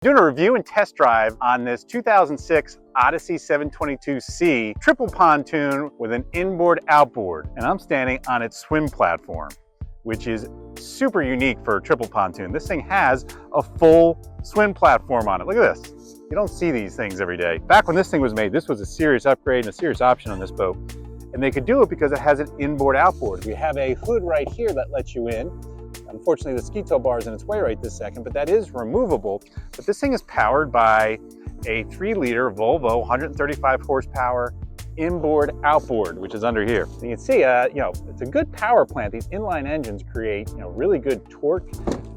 Doing a review and test drive on this 2006 Odyssey 722c triple pontoon with an inboard outboard, and I'm standing on its swim platform, which is super unique for a triple pontoon. This thing has a full swim platform on it. Look at this. You don't see these things every day. Back when this thing was made, this was a serious upgrade and a serious option on this boat, and they could do it because it has an inboard outboard. We have a hood right here that lets you in. Unfortunately, the ski tow bar is in its way right this second, but that is removable. But this thing is powered by a 3-liter Volvo 135 horsepower inboard outboard, which is under here. You can see, it's a good power plant. These inline engines create, really good torque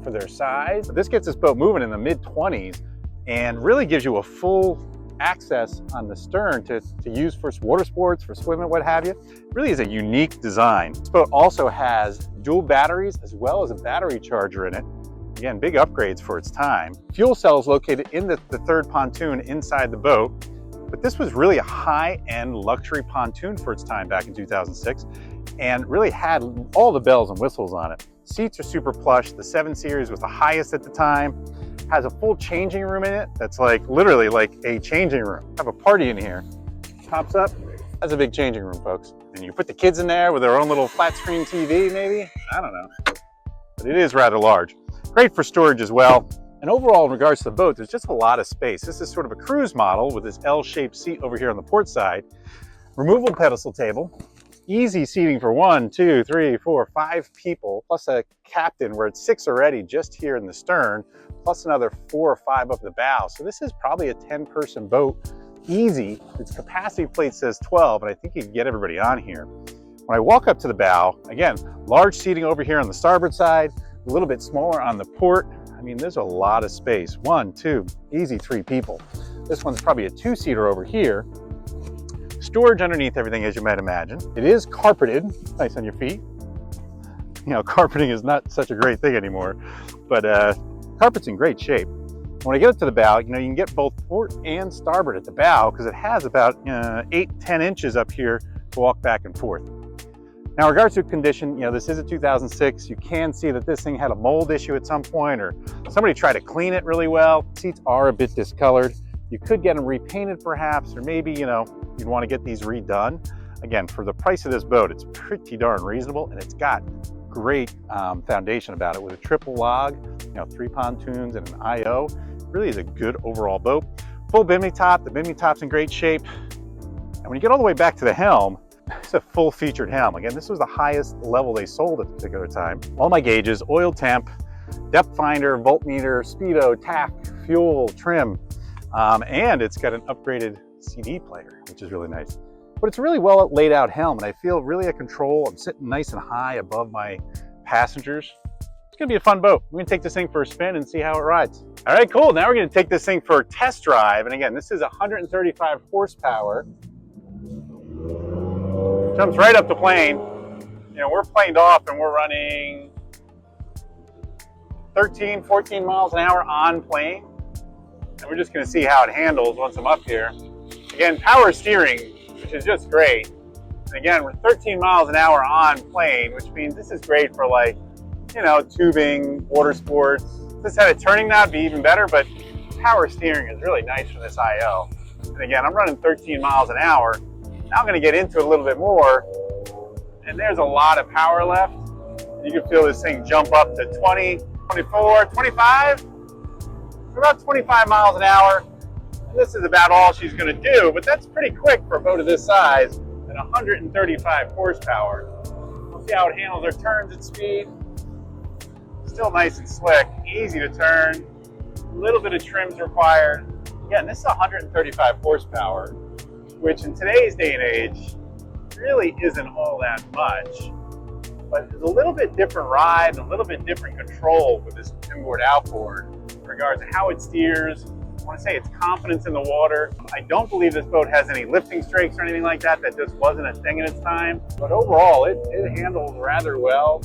for their size. This gets this boat moving in the mid-20s and really gives you a full access on the stern to use for water sports, for swimming, what have you. It really is a unique design. This boat also has dual batteries as well as a battery charger in it. Again, big upgrades for its time. Fuel cells located in the third pontoon inside the boat, but this was really a high-end luxury pontoon for its time back in 2006 and really had all the bells and whistles on it. Seats are super plush. The 7 Series was the highest at the time. Has a full changing room in it that's literally like a changing room. Have a party in here. Pops up. That's a big changing room, folks. And you put the kids in there with their own little flat screen TV, maybe? I don't know. But it is rather large. Great for storage as well. And overall, in regards to the boat, there's just a lot of space. This is sort of a cruise model with this L-shaped seat over here on the port side. Removable pedestal table. Easy seating for 1, 2, 3, 4, 5 people, plus a captain where it's 6 already just here in the stern, plus another 4 or 5 up the bow. So this is probably a 10-person boat, easy. Its capacity plate says 12, and I think you can get everybody on here. When I walk up to the bow, again, large seating over here on the starboard side, a little bit smaller on the port. I mean, there's a lot of space. 1, 2, easy 3 people. This one's probably a 2-seater over here. Storage underneath everything, as you might imagine. It is carpeted, nice on your feet. Carpeting is not such a great thing anymore, but carpet's in great shape. When I get up to the bow, you can get both port and starboard at the bow because it has about 8-10 inches up here to walk back and forth. Now, in regards to condition, this is a 2006. You can see that this thing had a mold issue at some point, or somebody tried to clean it really well. Seats are a bit discolored. You could get them repainted perhaps, or maybe, you'd want to get these redone. Again, for the price of this boat, it's pretty darn reasonable, and it's got great foundation about it with a triple log, 3 pontoons and an IO. Really is a good overall boat. Full bimini top. The bimini top's in great shape. And when you get all the way back to the helm, it's a full featured helm. Again, this was the highest level they sold at the particular time. All my gauges, oil temp, depth finder, voltmeter, speedo, tack, fuel, trim, and it's got an upgraded CD player, which is really nice. But it's a really well laid out helm, and I feel really at control. I'm sitting nice and high above my passengers. It's gonna be a fun boat. We're gonna take this thing for a spin and see how it rides. All right, cool. Now we're gonna take this thing for a test drive. And again, this is 135 horsepower. Jumps right up the plane. We're planed off and we're running 13, 14 miles an hour on plane. And we're just gonna see how it handles once I'm up here. Again, power steering, which is just great. And again, we're 13 miles an hour on plane, which means this is great for tubing, water sports. If this had a turning knob, it'd be even better, but power steering is really nice for this IO. And again, I'm running 13 miles an hour. Now I'm gonna get into it a little bit more, and there's a lot of power left. You can feel this thing jump up to 20, 24, 25. We're about 25 miles an hour. And this is about all she's gonna do, but that's pretty quick for a boat of this size and 135 horsepower. We'll see how it handles her turns at speed. Still nice and slick, easy to turn. A little bit of trim's required. Again, this is 135 horsepower, which in today's day and age really isn't all that much. But it's a little bit different ride and a little bit different control with this inboard outboard in regards to how it steers. I want to say it's confidence in the water. I don't believe this boat has any lifting strakes or anything like that. That just wasn't a thing in its time. But overall, it handles rather well.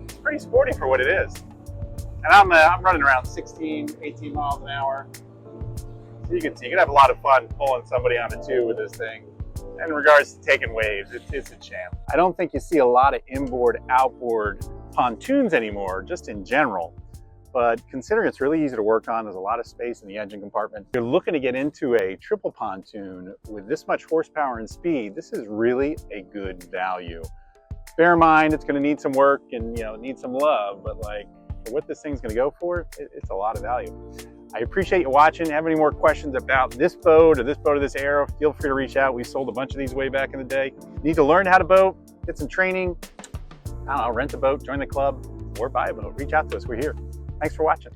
It's pretty sporty for what it is. And I'm running around 16, 18 miles an hour. So you can have a lot of fun pulling somebody on a tube with this thing. And in regards to taking waves, it's a champ. I don't think you see a lot of inboard, outboard pontoons anymore, just in general. but considering it's really easy to work on, there's a lot of space in the engine compartment. If you're looking to get into a triple pontoon with this much horsepower and speed, this is really a good value. Bear in mind, it's going to need some work and need some love, but like for what this thing's going to go for, it's a lot of value. I appreciate you watching. Have any more questions about this boat or this Aero, feel free to reach out. We sold a bunch of these way back in the day. Need to learn how to boat, get some training, I don't know, rent a boat, join the club, or buy a boat. Reach out to us, we're here. Thanks for watching.